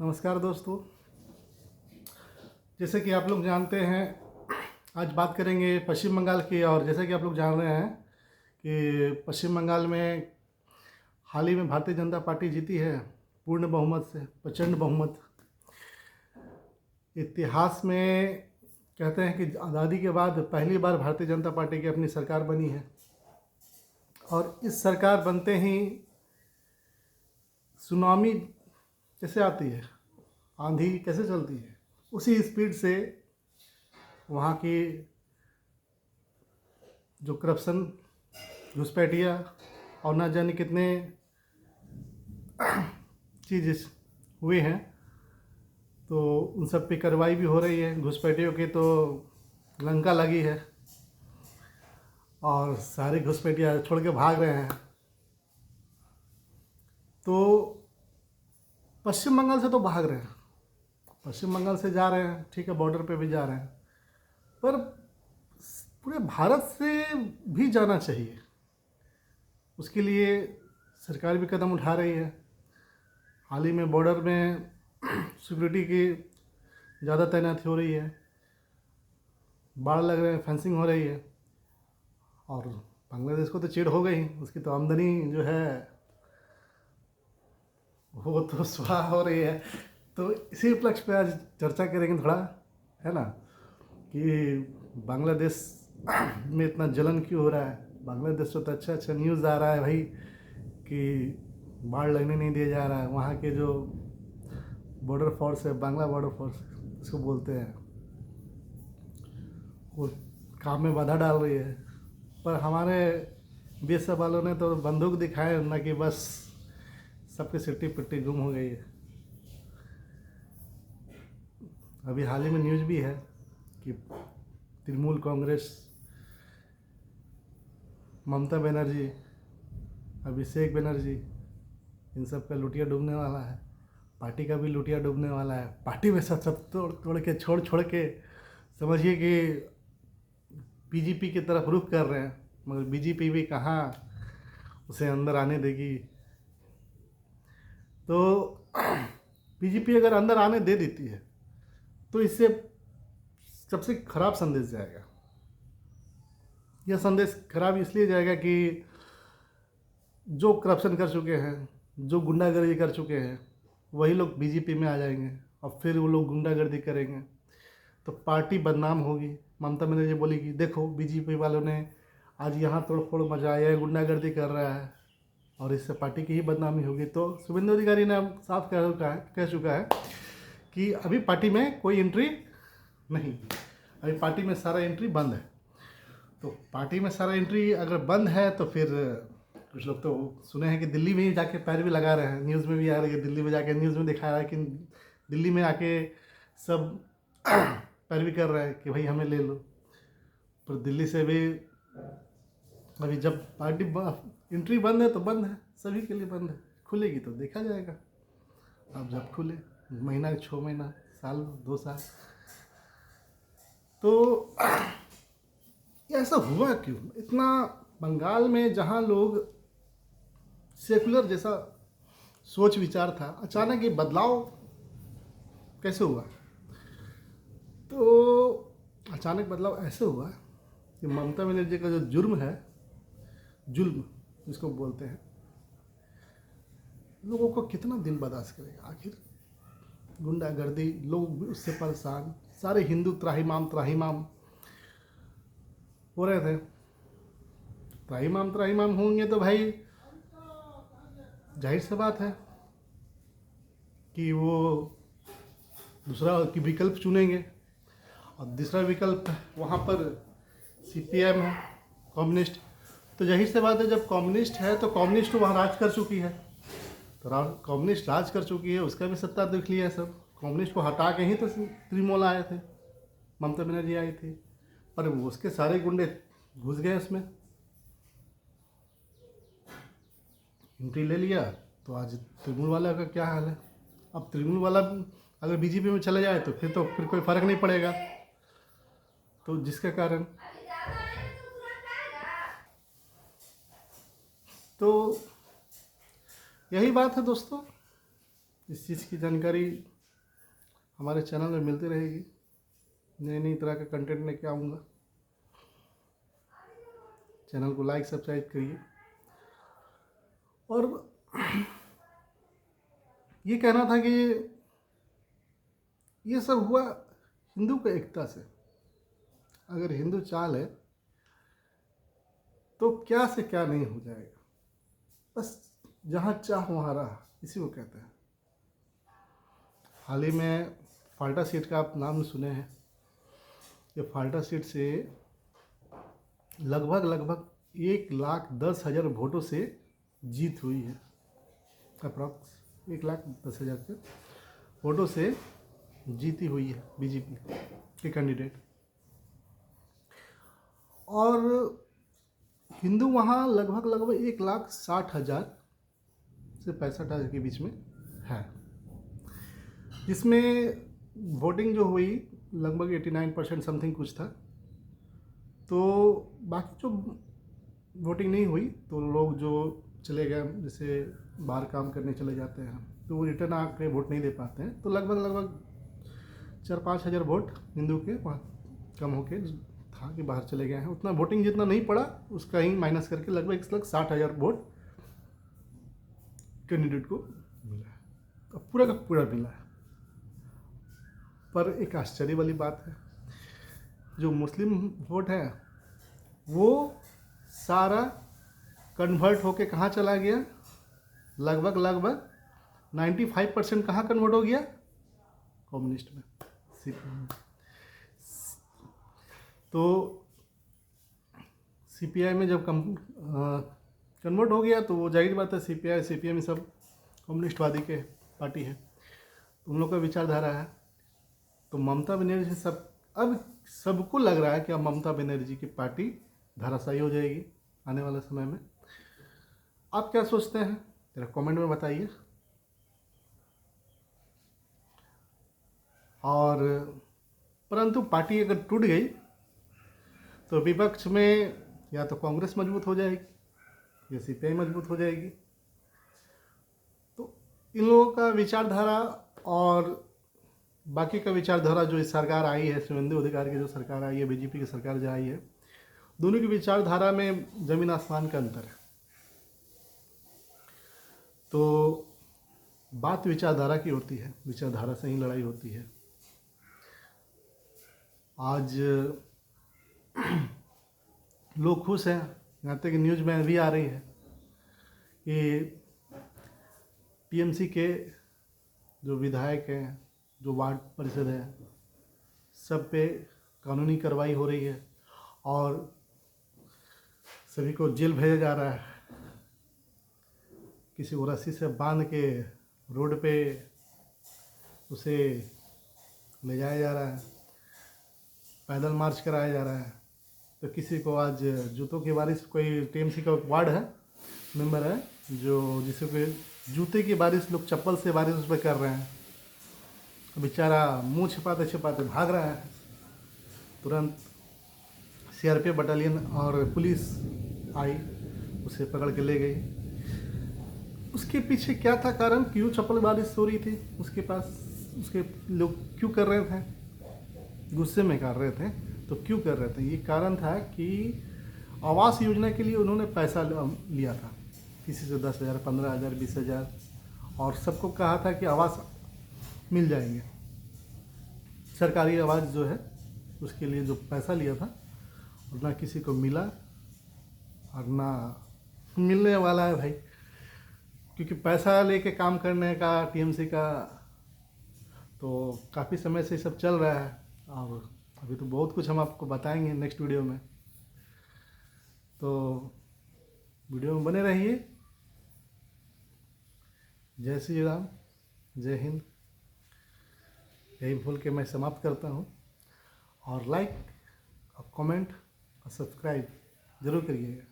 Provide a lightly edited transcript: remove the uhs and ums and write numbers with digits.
नमस्कार दोस्तों। जैसे कि आप लोग जानते हैं, आज बात करेंगे पश्चिम बंगाल की। और जैसे कि आप लोग जान रहे हैं कि पश्चिम बंगाल में हाल ही में भारतीय जनता पार्टी जीती है पूर्ण बहुमत से, प्रचंड बहुमत। इतिहास में कहते हैं कि आज़ादी के बाद पहली बार भारतीय जनता पार्टी की अपनी सरकार बनी है। और इस सरकार बनते ही सुनामी कैसे आती है, आंधी कैसे चलती है, उसी स्पीड से वहाँ की जो करप्शन, घुसपैठिया और न जाने कितने चीज़ हुए हैं, तो उन सब पे कार्रवाई भी हो रही है। घुसपैठियों की तो लंका लगी है और सारे घुसपैठिया छोड़ के भाग रहे हैं। तो पश्चिम बंगाल से तो भाग रहे हैं, पश्चिम बंगाल से जा रहे हैं, ठीक है, बॉर्डर पे भी जा रहे हैं, पर पूरे भारत से भी जाना चाहिए। उसके लिए सरकार भी कदम उठा रही है। हाल ही में बॉर्डर में सिक्योरिटी की ज़्यादा तैनाती हो रही है, बाड़ लग रहे हैं, फेंसिंग हो रही है। और बांग्लादेश को तो चिढ़ हो गई, उसकी तो आमदनी जो है वो तो स्वाहा हो रही है। तो इसी उपलक्ष्य पे आज चर्चा करेंगे थोड़ा, है ना, कि बांग्लादेश में इतना जलन क्यों हो रहा है। बांग्लादेश से तो अच्छा अच्छा न्यूज़ आ रहा है भाई कि बाढ़ लगने नहीं दिया जा रहा है। वहाँ के जो बॉर्डर फोर्स है, बांग्ला बॉर्डर फोर्स इसको बोलते हैं, वो काम में बाधा डाल रही है। पर हमारे बीएसएफ वालों ने तो बंदूक दिखाए ना, कि बस सबकी सिट्टी पिट्टी गुम हो गई है। अभी हाल ही में न्यूज़ भी है कि तृणमूल कांग्रेस, ममता बनर्जी, अभिषेक बनर्जी, इन सब का लुटिया डूबने वाला है। पार्टी का भी लुटिया डूबने वाला है। पार्टी में सब सब तोड़ तोड़ के, छोड़ के समझिए कि बीजेपी की तरफ रुख कर रहे हैं। मगर बीजेपी भी कहाँ उसे अंदर आने देगी। तो बीजेपी अगर अंदर आने दे देती है तो इससे सबसे खराब संदेश जाएगा। यह संदेश खराब इसलिए जाएगा कि जो करप्शन कर चुके हैं, जो गुंडागर्दी कर चुके हैं, वही लोग बीजेपी में आ जाएंगे और फिर वो लोग गुंडागर्दी करेंगे, तो पार्टी बदनाम होगी। ममता बनर्जी बोलेगी देखो बीजेपी वालों ने आज यहाँ तोड़ फोड़ मचाया है, गुंडागर्दी कर रहा है, और इससे पार्टी की ही बदनामी होगी। तो शुभेंदु अधिकारी ने साफ कह चुका है कि अभी पार्टी में कोई एंट्री नहीं, अभी पार्टी में सारा एंट्री बंद है। तो पार्टी में सारा एंट्री अगर बंद है तो फिर कुछ लोग तो सुने हैं कि दिल्ली में ही जाके पैर भी लगा रहे हैं। न्यूज़ में भी आ रही है, दिल्ली में जाके न्यूज़ में दिखा रहा है कि दिल्ली में आके सब पैरवी कर रहे हैं कि भाई हमें ले लो। पर दिल्ली से भी अभी जब पार्टी एंट्री बंद है तो बंद है, सभी के लिए बंद है। खुलेगी तो देखा जाएगा, अब जब खुले, महीना 6 महीना, साल 2 साल। तो ये ऐसा हुआ क्यों इतना बंगाल में, जहाँ लोग सेकुलर जैसा सोच विचार था, अचानक ये बदलाव कैसे हुआ। तो अचानक बदलाव ऐसे हुआ कि ममता बनर्जी का जो जुर्म है, जुल्म जिसको बोलते हैं, लोगों को कितना दिन बर्दाश्त करेगा। आखिर गुंडागर्दी, लोग भी उससे परेशान, सारे हिंदू त्राहिमाम हो रहे थे। त्राहिमाम होंगे तो भाई जाहिर सी बात है कि वो दूसरा की विकल्प चुनेंगे। और दूसरा विकल्प वहाँ पर सीपीएम है, कम्युनिस्ट। तो जाहिर सी बात है, जब कम्युनिस्ट है तो कम्युनिस्ट तो वहाँ राज कर चुकी है, तो कम्युनिस्ट राज कर चुकी है, उसका भी सत्ता देख लिया है सब। कम्युनिस्ट को हटा के ही तो तृणमूल आए थे, ममता बनर्जी आई थी, पर उसके सारे गुंडे घुस गए उसमें, एंट्री ले लिया। तो आज तृणमूल वाला का क्या हाल है। अब तृणमूल वाला अगर बीजेपी में चले जाए तो फिर कोई फ़र्क नहीं पड़ेगा। तो जिसके कारण तो यही बात है दोस्तों इस चीज़ की जानकारी हमारे चैनल में मिलती रहेगी। नई नई तरह का कंटेंट लेके आऊँगा। चैनल को लाइक सब्सक्राइब करिए। और ये कहना था कि ये सब हुआ हिंदू के एकता से। अगर हिंदू चाल है तो क्या से क्या नहीं हो जाएगा। बस जहाँ चाह वहाँ राह, इसी को कहते हैं। हाल ही में फाल्टा सीट का आप नाम सुने हैं। ये फाल्टा सीट से लगभग 1,10,000 वोटों से जीत हुई है। अप्रॉक्स 1,10,000 के वोटों से जीती हुई है बीजेपी के कैंडिडेट। और हिंदू वहाँ लगभग 1,60,000 से 65,000 के बीच में है, जिसमें वोटिंग जो हुई लगभग 89% समथिंग कुछ था। तो बाकी जो वोटिंग नहीं हुई तो लोग जो चले गए, जैसे बाहर काम करने चले जाते हैं, तो वो रिटर्न आके वोट नहीं दे पाते हैं। तो लगभग 4-5 हज़ार वोट हिंदू के वहाँ कम होके था कि बाहर चले गए हैं। उतना वोटिंग जितना नहीं पड़ा उसका ही माइनस करके लगभग 1,60,000 वोट कैंडिडेट को मिला है। तो पूरा का पूरा मिला है। पर एक आश्चर्य वाली बात है, जो मुस्लिम वोट है वो सारा कन्वर्ट होके कहाँ चला गया? लगभग 95% कहाँ कन्वर्ट हो गया? कम्युनिस्ट में। तो सीपीआई में जब कन्वर्ट हो गया तो वो जाहिर बात है, सीपीआई सीपीएम सब कम्युनिस्टवादी के पार्टी है, तो उन लोग का विचारधारा है। तो ममता बनर्जी अब सबको लग रहा है कि अब ममता बनर्जी की पार्टी धराशायी हो जाएगी आने वाले समय में। आप क्या सोचते हैं जरा कमेंट में बताइए। और परंतु पार्टी अगर टूट गई तो विपक्ष में या तो कांग्रेस मजबूत हो जाएगी या सीपीआई मजबूत हो जाएगी। तो इन लोगों का विचारधारा और बाकी का विचारधारा, जो इस सरकार आई है, शुभेंदु अधिकारी की जो सरकार आई है, बीजेपी की सरकार जो आई है, दोनों की विचारधारा में जमीन आसमान का अंतर है। तो बात विचारधारा की होती है, विचारधारा से ही लड़ाई होती है। आज लोग खुश हैं, यहाँ तक कि न्यूज़ में भी आ रही है कि टीएमसी के जो विधायक हैं, जो वार्ड परिषद है, सब पे कानूनी कार्रवाई हो रही है और सभी को जेल भेजा जा रहा है। किसी को रस्सी से बांध के रोड पे उसे ले जाया जा रहा है, पैदल मार्च कराया जा रहा है। तो किसी को आज जूतों की बारिश, कोई टीएमसी का वार्ड है, मेंबर है, जो जिसे कोई जूते की बारिश, लोग चप्पल से बारिश उस पर कर रहे हैं। बेचारा मुंह छिपाते छिपाते भाग रहा है। तुरंत सीआरपीएफ बटालियन और पुलिस आई, उसे पकड़ के ले गई। उसके पीछे क्या था कारण? क्यों चप्पल बारिश हो रही थी उसके पास? उसके लोग क्यों कर रहे थे? गुस्से में कर रहे थे। तो क्यों कर रहे थे? ये कारण था कि आवास योजना के लिए उन्होंने पैसा लिया था किसी से 10,000, 15,000, 20,000, और सबको कहा था कि आवास मिल जाएंगे। सरकारी आवास जो है उसके लिए जो पैसा लिया था, और ना किसी को मिला और ना मिलने वाला है भाई। क्योंकि पैसा लेके काम करने का टीएमसी का तो काफ़ी समय से सब चल रहा है। और अभी तो बहुत कुछ हम आपको बताएंगे नेक्स्ट वीडियो में। तो वीडियो में बने रहिए। जय श्री राम, जय हिंद, यही बोल के मैं समाप्त करता हूँ। और लाइक और कमेंट और सब्सक्राइब ज़रूर करिएगा।